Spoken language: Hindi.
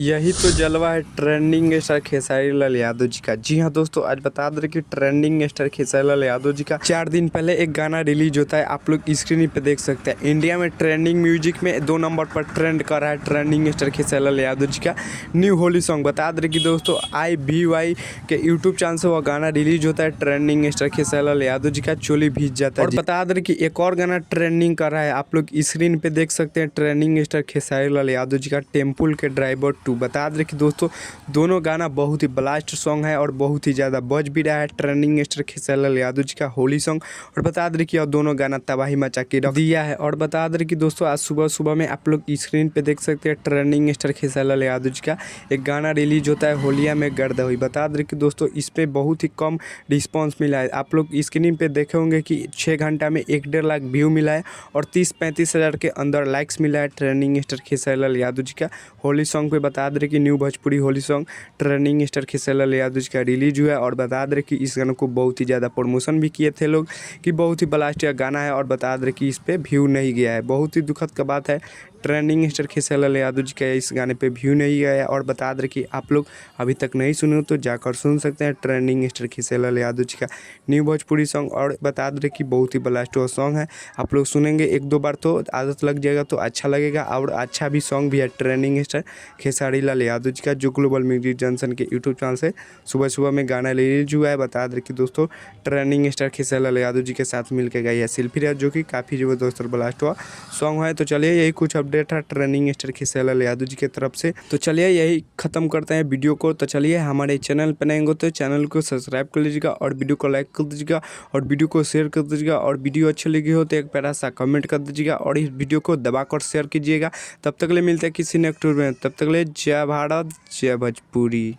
यही तो जलवा है ट्रेंडिंग स्टार खेसारी लाल यादव जी का। जी हाँ दोस्तों, आज बता दें कि ट्रेंडिंग स्टार खेसारी लाल यादव जी का 4 दिन पहले एक गाना रिलीज होता है। आप लोग स्क्रीन पे देख सकते हैं। इंडिया में ट्रेंडिंग म्यूजिक में 2 नंबर पर ट्रेंड कर रहा है ट्रेंडिंग स्टार खेसारी लाल यादव जी का न्यू होली सॉन्ग। बता दें कि दोस्तों IVY के यूट्यूब चैनल से वह गाना रिलीज होता है ट्रेंडिंग स्टार खेसारी लाल यादव जी का चोली भीज जाता है। और बता दें कि एक और गाना ट्रेंडिंग कर रहा है। आप लोग स्क्रीन पे देख सकते हैं ट्रेंडिंग स्टार खेसारी लाल यादव जी का टेम्पल के ड्राइवर 2। बता दें कि दोस्तों दोनों गाना बहुत ही ब्लास्ट सॉन्ग है और बहुत ही ज़्यादा बज भी रहा है ट्रेंडिंग स्टार खेसारी लाल यादव जी का होली सॉन्ग। और बता दें कि दोनों गाना तबाही मचा के रख दिया है। और बता दें कि दोस्तों आज सुबह सुबह में आप लोग स्क्रीन पे देख सकते हैं ट्रेंडिंग स्टार खेसारी लाल यादव जी का एक गाना रिलीज होता है होलिया में गर्द हुई। बता दें कि दोस्तों इस पर बहुत ही कम रिस्पॉन्स मिला है। आप लोग स्क्रीन पे देखे होंगे कि 6 घंटा में 1-1.5 लाख व्यू मिला है और 30-35 हज़ार के अंदर लाइक्स मिला है ट्रेंडिंग स्टार खेसारी लाल यादव जी का होली सॉन्ग पे। बता दें कि new Bhojpuri Holi song trending star Khesari Lal Yadav ji का रिलीज हुआ है। और बता दें कि इस गाने को बहुत ही ज़्यादा प्रमोशन भी किए थे लोग कि बहुत ही ब्लास्ट गाना है। और बता दें कि इस पर व्यू नहीं गया है। बहुत ही दुखद का बात है, ट्रेंडिंग स्टार खेसारी लाल यादव जी का इस गाने पे व्यू नहीं गया है। और बता दें कि आप लोग अभी तक नहीं सुने हो तो जाकर सुन सकते हैं ट्रेंडिंग स्टार खेसारी लाल यादव जी का न्यू भोजपुरी सॉन्ग। और बता दें कि बहुत ही ब्लास्ट हुआ सॉन्ग है। आप लोग सुनेंगे 1-2 बार तो आदत लग जाएगा तो अच्छा लगेगा। और अच्छा भी सॉन्ग भी है ट्रेंडिंग स्टार खेसारी लाल यादव जी का जो ग्लोबल म्यूजिक जंक्शन के यूट्यूब चैनल से सुबह सुबह में गाना रिलीज हुआ है। बता दें कि दोस्तों ट्रेंडिंग स्टार खेसारी लाल यादव जी के साथ मिलकर गाई है सेल्फी राज, जो कि काफ़ी ज़बरदस्त और ब्लास्ट हुआ सॉन्ग है। तो चलिए यही कुछ अपडेट है ट्रेंडिंग स्टार खेसारी लाल यादव जी की तरफ से। तो चलिए यही खत्म करते हैं वीडियो को। तो चलिए हमारे चैनल पर नए होंगे तो चैनल को सब्सक्राइब कर लीजिएगा और वीडियो को लाइक कर दीजिएगा और वीडियो को शेयर कर दीजिएगा। और वीडियो अच्छी लगी हो तो एक प्यारा सा कमेंट कर दीजिएगा और इस वीडियो को दबाकर शेयर कीजिएगा। तब तक ले मिलते हैं किसी नेक्स्ट वीडियो में। तब तक ले जय भारत जय भोजपुरी।